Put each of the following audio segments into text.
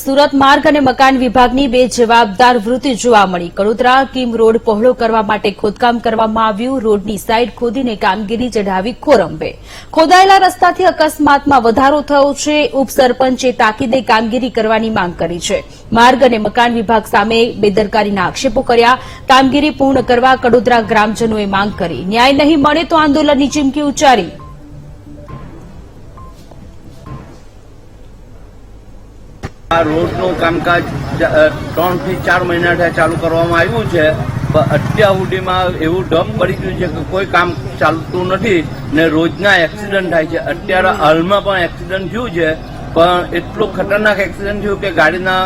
સુરત માર્ગ અને મકાન વિભાગની બે જવાબદાર વૃત્તિ જોવા મળી। કડોદરા કિમ રોડ પહોળો કરવા માટે ખોદકામ કરવામાં આવ્યું। રોડની સાઇડ ખોદીને કામગીરી ચઢાવી ખોરંભે। ખોદાયેલા રસ્તાથી અકસ્માતમાં વધારો થયો છે। ઉપસરપંચે તાકીદે કામગીરી કરવાની માંગ કરી છે। માર્ગ અને મકાન વિભાગ સામે બેદરકારીના આક્ષેપો કર્યા। કામગીરી પૂર્ણ કરવા કડોદરા ગ્રામજનોએ માંગ કરી। ન્યાય નહીં મળે તો આંદોલનની ચીમકી ઉચ્ચારી। આ રોડનું કામકાજ 3 થી 4 મહિનાથી ચાલુ કરવામાં આવ્યું છે, પણ અત્યાર સુધીમાં એવું ઢબ પડી ગયું છે કે કોઈ કામ ચાલતું નથી ને રોજના એક્સિડન્ટ થાય છે। અત્યારે હાલમાં પણ એક્સિડન્ટ થયું છે, પણ એટલું ખતરનાક એક્સિડન્ટ થયું કે ગાડીના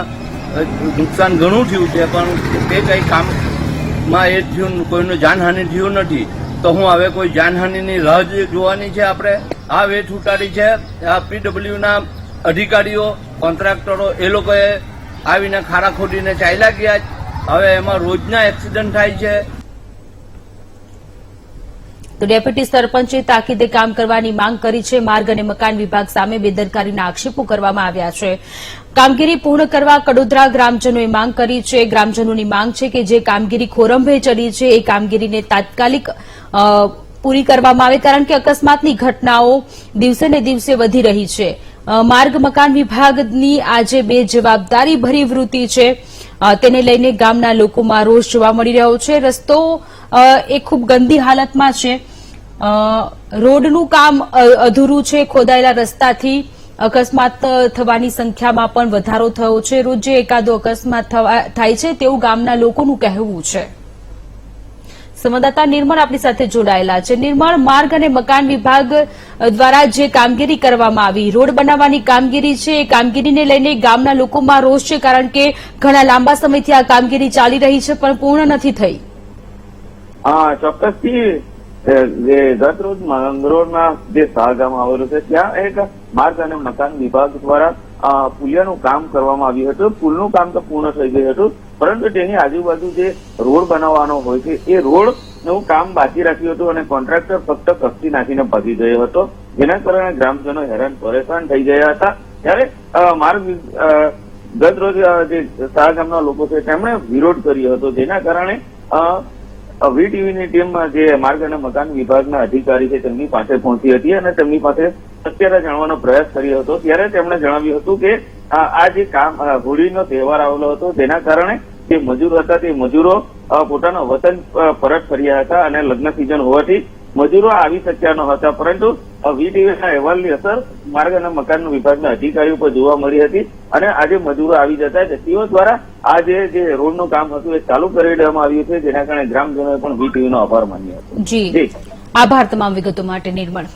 નુકસાન ઘણું થયું છે, પણ તે કંઈ કામમાં એ થયું, કોઈનું જાનહાનિ થયું નથી। તો હું હવે કોઈ જાનહાનિની રાહ જોવાની છે। આપણે આ વેઠ ઉતારી છે। આ પીડબ્લ્યુના અધિકારીઓ, કોન્ટ્રાક્ટરો એ લોકોએ આવીને ખાડા ખોદીને ચાલ્યા ગયા। હવે એમાં રોજના એક્સિડન્ટ થાય છે। તો ડેપ્યુટી સરપંચે તાકીદે કામ કરવાની માંગ કરી છે। માર્ગ અને મકાન વિભાગ સામે બેદરકારીના આક્ષેપો કરવામાં આવ્યા છે। કામગીરી પૂર્ણ કરવા કડોદરા ગ્રામજનોએ માંગ કરી છે। ગ્રામજનોની માંગ છે કે જે કામગીરી ખોરંભે ચડી છે એ કામગીરીને તાત્કાલિક પૂરી કરવામાં આવે, કારણ કે અકસ્માતની ઘટનાઓ દિવસે ને દિવસે વધી રહી છે। માર્ગ મકાન વિભાગની આજે બે જવાબદારી ભરી વૃત્તિ છે, તેને લઈને ગામના લોકોમાં રોષ જોવા મળી રહ્યો છે। રસ્તો એ ખૂબ ગંદી હાલતમાં છે। રોડનું કામ અધૂરું છે। ખોદાયેલા રસ્તાથી અકસ્માત થવાની સંખ્યામાં પણ વધારો થયો છે। રોજ એકાદો અકસ્માત થાય છે તેવું ગામના લોકોનું કહેવું છે। સંવાદદાતા નિર્મળ આપણી સાથે જોડાયેલા છે। નિર્મળ, માર્ગ અને મકાન વિભાગ દ્વારા જે કામગીરી કરવામાં આવી, રોડ બનાવવાની કામગીરી છે, એ કામગીરીને લઈને ગામના લોકોમાં રોષ છે, કારણ કે ઘણા લાંબા સમયથી આ કામગીરી ચાલી રહી છે પણ પૂર્ણ નથી થઈ। હા, ચોક્કસથી ગત રોજ માંગરોળના જે શાહગામ આવેલું છે ત્યાં એક માર્ગ અને મકાન વિભાગ દ્વારા પુલિયાનું કામ કરવામાં આવ્યું હતું। પુલનું કામ તો પૂર્ણ થઈ ગયું હતું, પરંતુ તેની આજુબાજુ જે રોડ બનાવવાનો હોય છે એ રોડનું કામ બાકી રાખ્યું હતું અને કોન્ટ્રાક્ટર ફક્ત કપચી નાખીને ભાગી ગયો હતો, જેના કારણે ગ્રામજનો હેરાન પરેશાન થઈ ગયા હતા। ત્યારે માર્ગ ગત રોજ જે શાહગામના લોકો છે તેમણે વિરોધ કર્યો હતો, જેના કારણે વીટીવીની ટીમ જે માર્ગ અને મકાન વિભાગના અધિકારી છે તેમની પાસે પહોંચી હતી અને તેમની પાસે સત્યતા જાણવાનો પ્રયાસ કર્યો હતો। ત્યારે તેમણે જણાવ્યું હતું કે આ જે કામ હોળીનો તહેવાર આવેલો હતો, જેના કારણે જે મજૂર હતા તે મજૂરો પોતાના વતન પરત ફર્યા હતા અને લગ્ન સિઝન હોવાથી મજૂરો આવી શક્યા ન હતા, પરંતુ વીટીવીના અહેવાલની અસર માર્ગ અને મકાન વિભાગના અધિકારીઓ પર જોવા મળી હતી અને આજે મજૂરો આવી જતા તેઓ દ્વારા આ જે રોડનું કામ હતું એ ચાલુ કરી દેવામાં આવ્યું છે, જેના કારણે ગ્રામજનોએ પણ વીટીવીનો આભાર માન્યો હતો। જી, આભાર તમામ વિગતો માટે નિર્મળ।